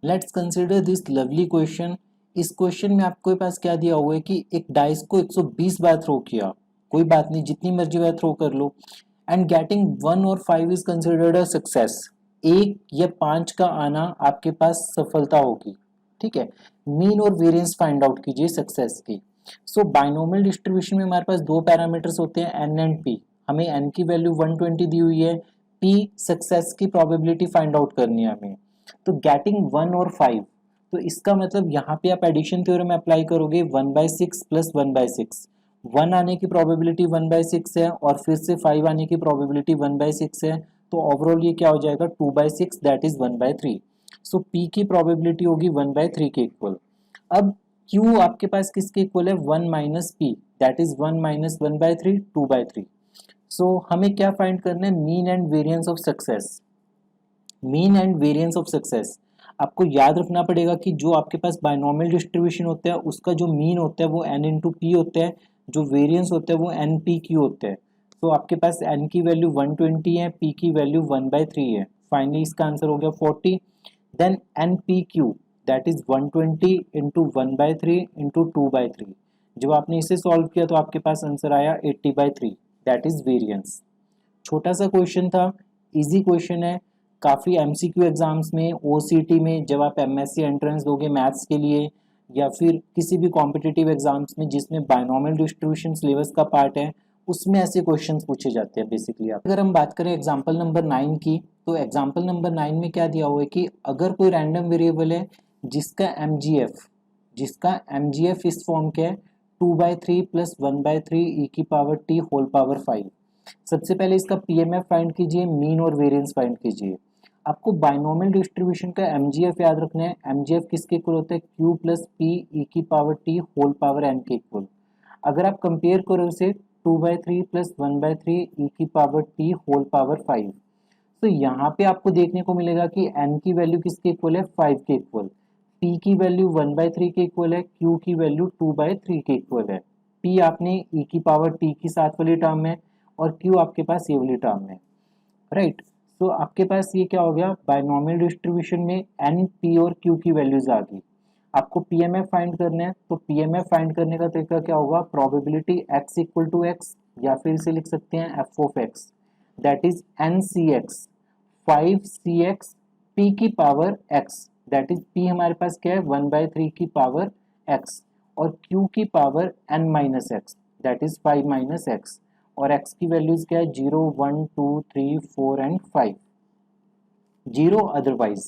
Let's consider this lovely question. इस question में आपके पास क्या दिया हुआ है कि एक डाइस को 120 बार थ्रो किया, कोई बात नहीं, जितनी मर्जी बार थ्रो कर लो, एंड गेटिंग 1 और 5 इज कंसिडर्ड अ सक्सेस। एक या 5 का आना आपके पास सफलता होगी, ठीक है। मीन और वेरिएंस फाइंड आउट कीजिए सक्सेस की। सो बाइनोमियल डिस्ट्रीब्यूशन में हमारे पास दो पैरामीटर्स होते हैं, एन एंड पी। हमें एन की वैल्यू 120 दी हुई है, पी सक्सेस की प्रोबेबिलिटी फाइंड आउट करनी है हमें। तो गेटिंग 1 और 5, तो इसका मतलब यहाँ पे आप एडिशन थ्योरम अप्लाई करोगे 1/6 प्लस 1/6। 1 आने की प्रोबेबिलिटी 1/6 है और फिर से 5 आने की प्रोबेबिलिटी 1/6 है, तो ओवरऑल ये क्या हो जाएगा 2/6, दैट इज 1/3। सो पी की प्रोबेबिलिटी होगी 1/3 के इक्वल। अब क्यू आपके पास किसके इक्वल है, 1 minus P, that is 1 minus 1/3, 2/3। सो हमें क्या फाइंड करना है, mean and variance of success. Mean and variance of success आपको याद रखना पड़ेगा कि जो आपके पास बाइनोमियल डिस्ट्रीब्यूशन होता है उसका जो मीन होता है वो n इंटू पी होता है, जो वेरिएंस होता है वो एन पी क्यू होता है। तो आपके पास n की वैल्यू 120 है, p की वैल्यू 1/3 है। फाइनली इसका आंसर हो गया 40। Then n p q that is 120 into 1/3 into 2/3। जब आपने इसे सॉल्व किया तो आपके पास आंसर आया 80/3, दैट इज वेरिएंस। छोटा सा क्वेश्चन था, इजी क्वेश्चन है। काफ़ी एमसीक्यू एग्जाम्स में, ओसीटी में, जब आप एमएससी एंट्रेंस दोगे मैथ्स के लिए या फिर किसी भी कॉम्पिटिटिव एग्जाम्स में जिसमें बाइनोमियल डिस्ट्रीब्यूशन सिलेबस का पार्ट है, उसमें ऐसे क्वेश्चंस पूछे जाते हैं बेसिकली। अगर हम बात करें एग्जाम्पल नंबर 9 की, तो एग्जाम्पल नंबर 9 में क्या दिया हुआ है कि अगर कोई रैंडम वेरिएबल है जिसका एमजीएफ इस फॉर्म के है 2/3 प्लस 1/3 ई की पावर टी होल पावर 5। सबसे पहले इसका पीएमएफ फाइंड कीजिए, मीन और वेरिएंस फाइंड कीजिए। आपको बाइनोमियल डिस्ट्रीब्यूशन का एमजीएफ याद रखना है। एमजीएफ किसके इक्वल होता है, क्यू प्लस पी ई की power t whole power n के इक्वल। अगर आप कंपेयर करो इसे 2/3 प्लस 1/3 ई की पावर टी होल पावर 5, तो यहाँ पे आपको देखने को मिलेगा कि n की वैल्यू किसके इक्वल है, 5 के इक्वल। p की वैल्यू 1/3 के इक्वल है, q की वैल्यू 2/3 के इक्वल है। p आपने e की पावर t की साथ वाली टर्म में और q आपके पास ये वाली टर्म में, राइट। तो आपके पास ये क्या हो गया, बाइनोमियल डिस्ट्रीब्यूशन में n, p और q की वैल्यूज आ गई। आपको पीएमएफ फाइंड करना है, तो पीएमएफ फाइंड करने का तरीका क्या होगा, probability x equal to x, या फिर इसे लिख सकते हैं f of x, that is NCX 5CX p की power x, that is p हमारे पास क्या है 1/3 की पावर x, और q की power n minus x, that is 5 minus x, और x की वैल्यूज क्या है 0 1 2 3 4 एंड 5। 0 अदरवाइज,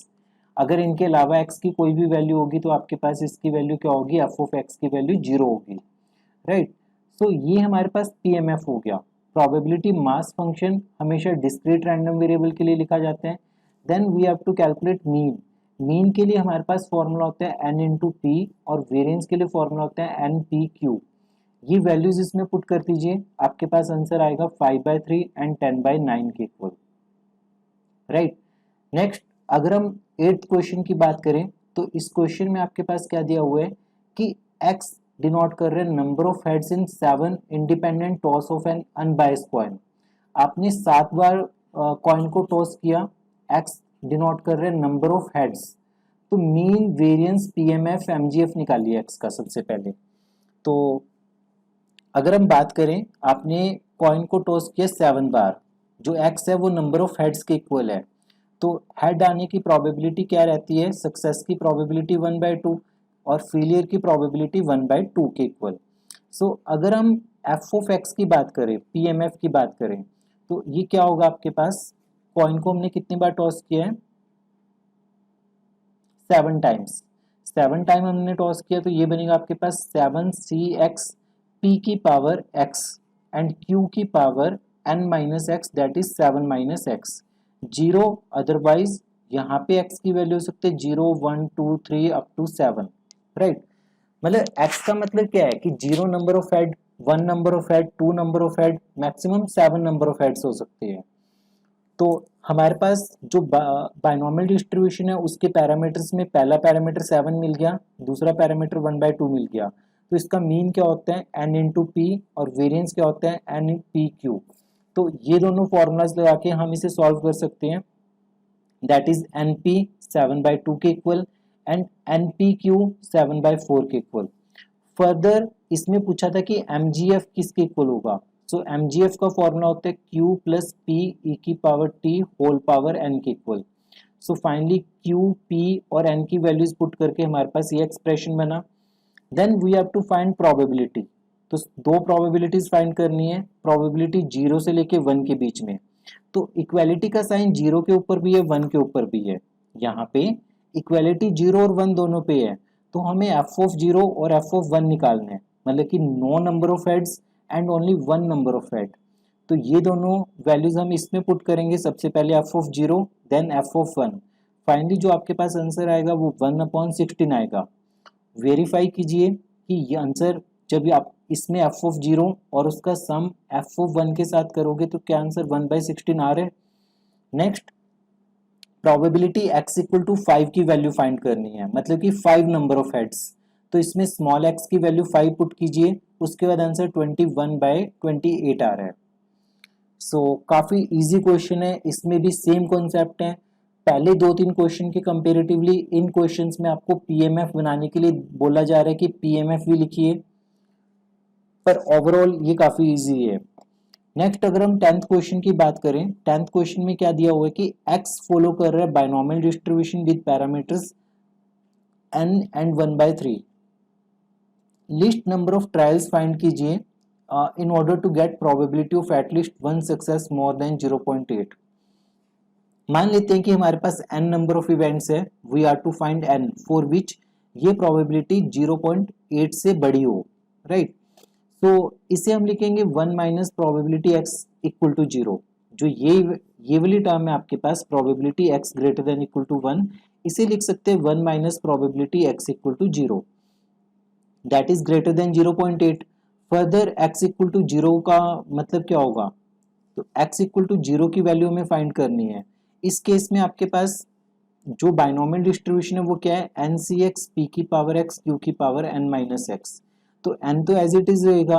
अगर इनके अलावा x की कोई भी वैल्यू होगी तो आपके पास इसकी वैल्यू क्या होगी, f ऑफ x की वैल्यू 0 होगी, राइट। सो ये हमारे पास पीएमएफ हो गया। प्रोबेबिलिटी मास फंक्शन हमेशा डिस्क्रीट रैंडम वेरिएबल के लिए लिखा जाता है। Then we have to calculate mean. Mean के लिए हमारे पास फॉर्मूला होता है n इंटू पी, और वेरिएंस के लिए फॉर्मूला होता है एन पी क्यू। ये वैल्यूज इसमें पुट कर दीजिए, आपके पास आंसर आएगा 5/3 एंड 10/9 के इक्वल, राइट। नेक्स्ट, अगर हम 8th क्वेश्चन की बात करें, तो इस क्वेश्चन में आपके पास क्या दिया हुआ है कि x डिनोट कर रहे हैं number of heads in 7 independent toss of N unbiased coin. आपने 7 बार कॉइन को टॉस किया, x डिनोट कर रहे हैं नंबर ऑफ हेड्स। तो मीन वेरिएंस पीएमएफ एमजीएफ निकालिए x का सबसे पहले। तो अगर हम बात करें, आपने कॉइन को टॉस किया 7 बार, जो x है वो नंबर ऑफ हेड्स के इक्वल है, तो हेड आने की प्रोबेबिलिटी क्या रहती है, सक्सेस की प्रोबेबिलिटी 1/2 और फेलियर की प्रोबेबिलिटी 1/2 के इक्वल। सो अगर हम एफ ऑफ एक्स की बात करें, पीएमएफ की बात करें, तो ये क्या होगा, आपके पास कॉइन को हमने कितनी बार टॉस किया है, 7 टाइम्स। 7 टाइम हमने टॉस किया, तो ये बनेगा आपके पास 7CX p की पावर x एंड q की power n minus x, that is 7 minus x. 0 otherwise यहाँ पे x की वैल्यू हो सकती है 0 1 2 3 अप टू 7, राइट। मतलब x का मतलब क्या है कि 0 number of head, 1 number of head, 2 number of head, maximum 7 number of heads हो सकते हैं। तो हमारे पास जो बाइनोमियल डिस्ट्रीब्यूशन है उसके पैरामीटर्स में पहला पैरामीटर 7 मिल गया, दूसरा पैरामीटर 1/2 मिल गया, तो इसका मीन क्या होता है n इंटू पी, और वेरिएंस क्या होता है n पी क्यू। तो ये दोनों फॉर्मूलाज लगा के हम इसे सॉल्व कर सकते हैं, दैट इज एन पी 7/2 के equal, and n p q 7/4 के इक्वल। फर्दर इसमें पूछा था कि mgf किसके इक्वल होगा, सो mgf का फॉर्मूला होता है q प्लस पी ई की power t whole power n के equal. So finally q p और n की वैल्यूज पुट करके हमारे पास ये एक्सप्रेशन बना। Then we have to find probability, तो दो प्रोबेबिलिटीज फाइंड करनी है, प्रोबेबिलिटी 0 से लेके 1 के बीच में। तो इक्वालिटी का साइन 0 के ऊपर भी है 1 के ऊपर भी है, यहाँ पे इक्वालिटी 0 और 1 दोनों पे है, तो हमें f ऑफ 0 और f ऑफ 1 निकालना है, मतलब कि no number of heads and only 1 number of head. तो ये दोनों वैल्यूज हम इसमें पुट करेंगे, सबसे पहले f of 0 then f of 1। Finally जो आपके पास आंसर आएगा वो 1/16 आएगा। वेरीफाई कीजिए कि ये आंसर जब आप इसमें f ऑफ 0 और उसका सम f ऑफ 1 के साथ करोगे तो क्या आंसर 1/16 आ रहा है। Next probability x equal to 5 की वैल्यू फाइंड करनी है, मतलब कि 5 नंबर ऑफ हेड्स। तो इसमें स्मॉल x की वैल्यू 5 पुट कीजिए, उसके बाद आंसर 21/28 आ रहा है। सो काफ़ी इजी क्वेश्चन है, इसमें भी सेम कॉन्सेप्ट है। पहले 2-3 क्वेश्चन के कंपेरेटिवली इन क्वेश्चंस में आपको पीएमएफ बनाने के लिए बोला जा रहा है कि पीएमएफ भी लिखिए, पर ओवरऑल ये काफ़ी इजी है। नेक्स्ट अगर हम 10th क्वेश्चन की बात करें, 10th क्वेश्चन में क्या दिया हुआ है कि x फॉलो कर रहा है binomial distribution with parameters n and 1/3। List number of trials find कीजिए in order to get probability of एटलीस्ट 1 सक्सेस मोर देन 0.8। मान लेते हैं कि हमारे पास n नंबर ऑफ इवेंट्स है, we are to find n for which ये प्रोबेबिलिटी 0.8 से बड़ी हो, राइट। तो इसे हम लिखेंगे 1 minus probability x equal to 0। जो ये वाली टर्म है आपके पास probability x greater than equal to 1, इसे लिख सकते हैं 1 minus probability x equal to 0 that is greater than 0.8। Further x equal to 0 का मतलब क्या होगा, तो x इक्वल टू 0 की वैल्यू हमें फाइंड करनी है। इस केस में आपके पास जो बाइनोमियल डिस्ट्रीब्यूशन है वो क्या है, एन सी एक्स पी की पावर एक्स क्यू की पावर एन माइनस एक्स। तो n तो एज इट इज रहेगा,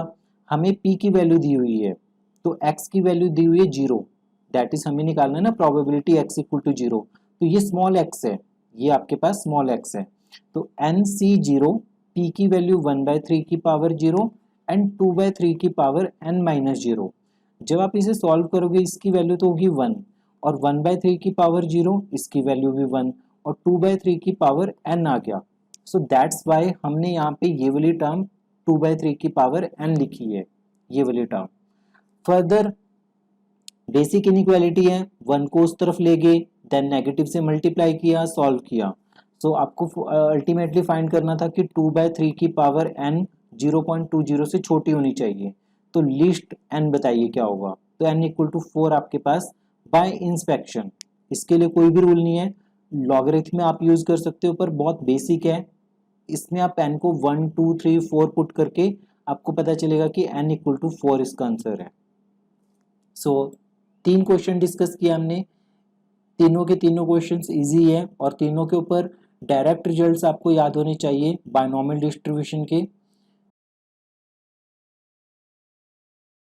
हमें p की वैल्यू दी हुई है, तो x की वैल्यू दी हुई है 0, दैट इज हमें निकालना है ना प्रोबेबिलिटी x इक्वल टू 0। तो ये स्मॉल x है, ये आपके पास स्मॉल x है। तो एन सी 0, p की वैल्यू 1/3 की पावर 0 एंड 2/3 की पावर n माइनस 0। जब आप इसे सॉल्व करोगे इसकी वैल्यू तो होगी 1, और 1/3 की पावर 0, इसकी वैल्यू भी 1, और 2/3 की पावर n आ गया। सो दैट्स वाई हमने यहाँ पे ये वाली टर्म 2/3 की पावर n लिखी है, ये वाली टर्म। फर्दर बेसिक इनइक्वालिटी है, 1 को उस तरफ ले गए, देन नेगेटिव से मल्टीप्लाई किया, सॉल्व किया। सो आपको अल्टीमेटली फाइंड करना था कि 2/3 की पावर n 0.20 से छोटी होनी चाहिए। तो लिस्ट n बताइए क्या होगा, तो n इक्वल टू 4 आपके पास बाय इंस्पेक्शन। इसके लिए कोई भी रूल नहीं है, लॉगरिथम में आप यूज कर सकते हो, पर बहुत बेसिक है। इसमें आप n को 1 2 3 4 पुट करके आपको पता चलेगा कि n इक्वल टू 4 इसका आंसर है। सो 3 क्वेश्चन डिस्कस किया हमने, तीनों के तीनों क्वेश्चंस इजी है और तीनों के ऊपर डायरेक्ट रिजल्ट्स आपको याद होने चाहिए बायनॉमियल डिस्ट्रीब्यूशन के।